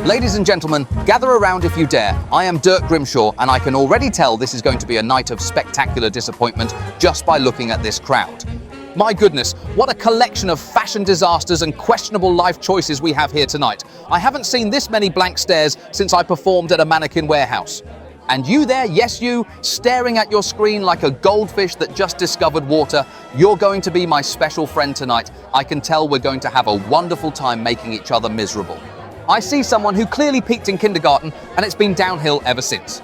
Ladies and gentlemen, gather around if you dare. I am Dirk Grimshaw, and I can already tell this is going to be a night of spectacular disappointment just by looking at this crowd. My goodness, what a collection of fashion disasters and questionable life choices we have here tonight. I haven't seen this many blank stares since I performed at a mannequin warehouse. And you there, yes you, staring at your screen like a goldfish that just discovered water, you're going to be my special friend tonight. I can tell we're going to have a wonderful time making each other miserable. I see someone who clearly peaked in kindergarten, and it's been downhill ever since.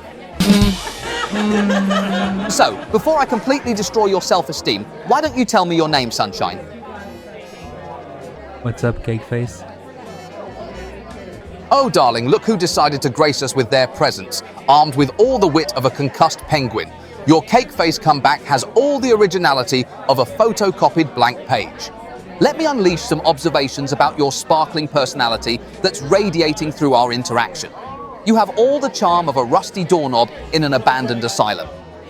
So, before I completely destroy your self-esteem, why don't you tell me your name, Sunshine? What's up, cake face? Oh, darling, look who decided to grace us with their presence, armed with all the wit of a concussed penguin. Your cake face comeback has all the originality of a photocopied blank page. Let me unleash some observations about your sparkling personality that's radiating through our interaction. You have all the charm of a rusty doorknob in an abandoned asylum.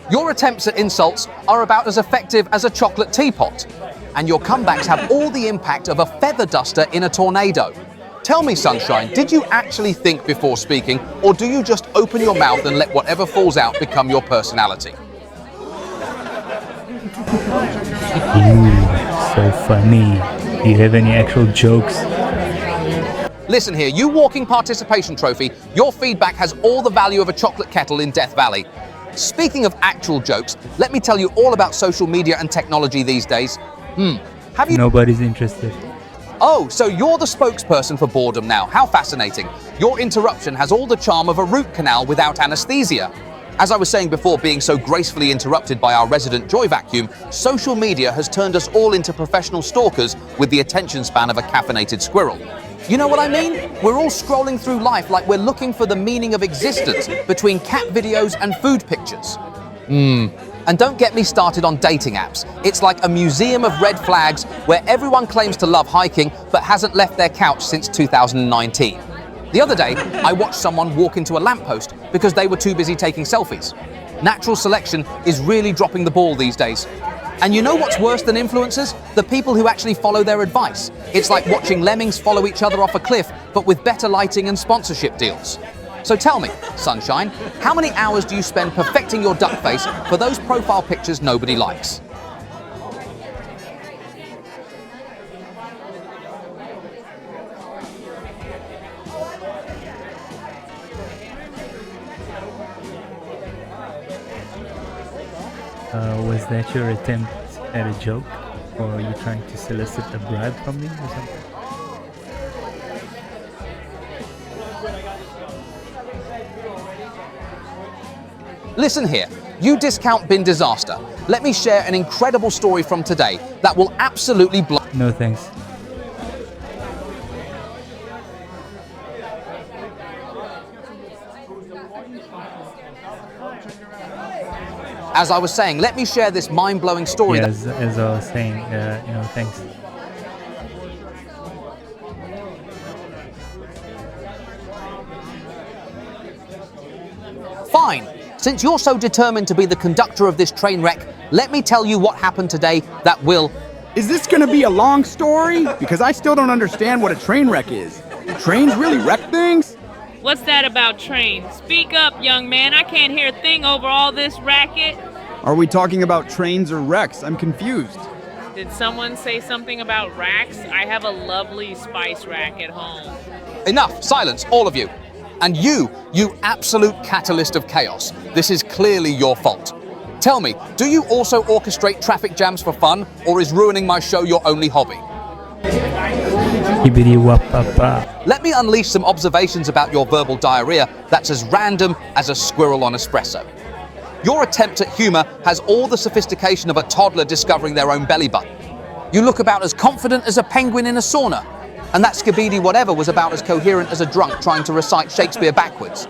Your attempts at insults are about as effective as a chocolate teapot. And your comebacks have all the impact of a feather duster in a tornado. Tell me, Sunshine, did you actually think before speaking, or do you just open your mouth and let whatever falls out become your personality? So funny. Do you have any actual jokes? Listen here, you walking participation trophy, your feedback has all the value of a chocolate kettle in Death Valley. Speaking of actual jokes, let me tell you all about social media and technology these days. Have you... Nobody's interested. Oh, so you're the spokesperson for boredom now. How fascinating. Your interruption has all the charm of a root canal without anesthesia. As I was saying before, being so gracefully interrupted by our resident joy vacuum, social media has turned us all into professional stalkers with the attention span of a caffeinated squirrel. You know what I mean? We're all scrolling through life like we're looking for the meaning of existence between cat videos and food pictures. And don't get me started on dating apps. It's like a museum of red flags where everyone claims to love hiking but hasn't left their couch since 2019. The other day, I watched someone walk into a lamppost because they were too busy taking selfies. Natural selection is really dropping the ball these days. And you know what's worse than influencers? The people who actually follow their advice. It's like watching lemmings follow each other off a cliff, but with better lighting and sponsorship deals. So tell me, Sunshine, how many hours do you spend perfecting your duck face for those profile pictures nobody likes? Was that your attempt at a joke? Or are you trying to solicit a bribe from me or something? Listen here, you discount bin disaster. Let me share an incredible story from today that will absolutely blow. No thanks. As I was saying, let me share this mind-blowing story. Yeah, as I was saying, thanks. Fine. Since you're so determined to be the conductor of this train wreck, let me tell you what happened today that will... Is this gonna be a long story? Because I still don't understand what a train wreck is. Do trains really wreck things? What's that about trains? Speak up, young man. I can't hear a thing over all this racket. Are we talking about trains or wrecks? I'm confused. Did someone say something about racks? I have a lovely spice rack at home. Enough! Silence, all of you! And you absolute catalyst of chaos. This is clearly your fault. Tell me, do you also orchestrate traffic jams for fun, or is ruining my show your only hobby? Let me unleash some observations about your verbal diarrhea that's as random as a squirrel on espresso. Your attempt at humor has all the sophistication of a toddler discovering their own belly button. You look about as confident as a penguin in a sauna. And that skibidi whatever was about as coherent as a drunk trying to recite Shakespeare backwards.